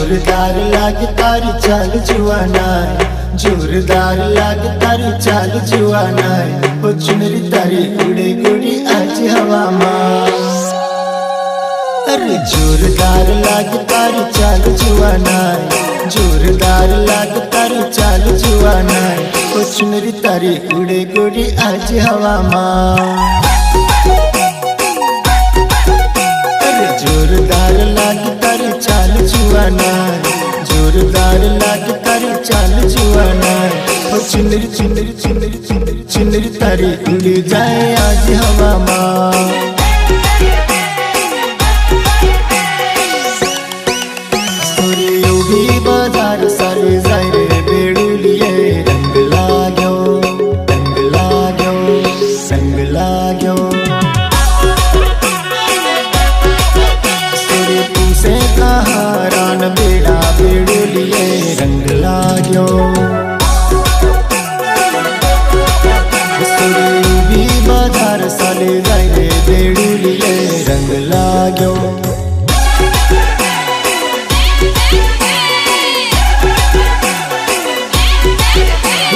जोरदार लागे तारी चाल जुआना, जोरदार लागे तारी चाल जुआना। ओ चुनरी तारी उड़े उड़ी आज हवा में। अरे जोरदार लागे तारी चाल जुआना, जोरदार लागे तारी चाल जुआना। ओ चुनरी तारी उड़े उड़ी आज हवा में। जोरदार लागे तारी चाल जुआना, जोरदार लागे तारी चाल जुआना। ओ चुनरी चुनरी चुनरी चुनरी चुनरी तारी उड़ जाए आज हवा में। भी बाजार सारे जाए रे बेड़ुलिए, रंग लाग्यो रंग लाग्यो रंग लाग्यो। से कहारान बेड़ा बेड़ुलिए रंग लाग्यो। भी बाजार साले जाए रे बेड़ुलिए रंग लाग्यो।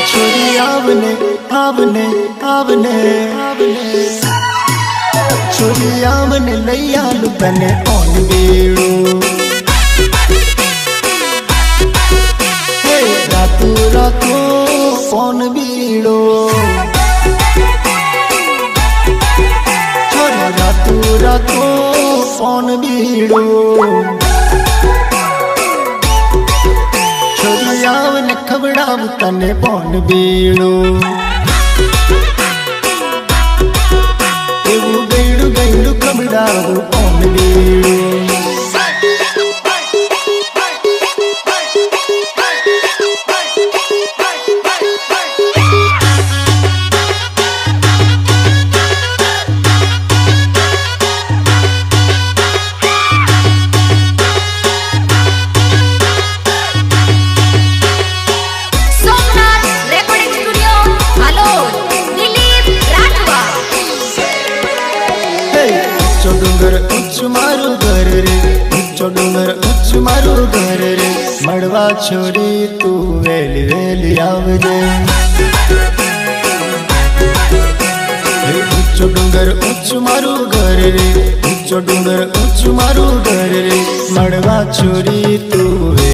छोरी आवने आवने आवने आवने, छोरी आवने लैया लुकने कौन बेड़ो। रातू रातू कौन बीड़ो, छोरा रातू रातू कौन बीड़ो। छोरी आवने खबड़ाव तने कौन बीड़ो। गैडू गैडू खबड़ाव कौन बीड़ो। डूंगर उच्च मारू घर रे, उच्चो डूंगर उच्च मारू घर रे। मड़वा छोरी तू वेली वेली आवजे। उच्चो डूंगर उच्च मारू घर रे, उच्चो डूंगर उच्च मारू घर रे। मड़वा छोरी तू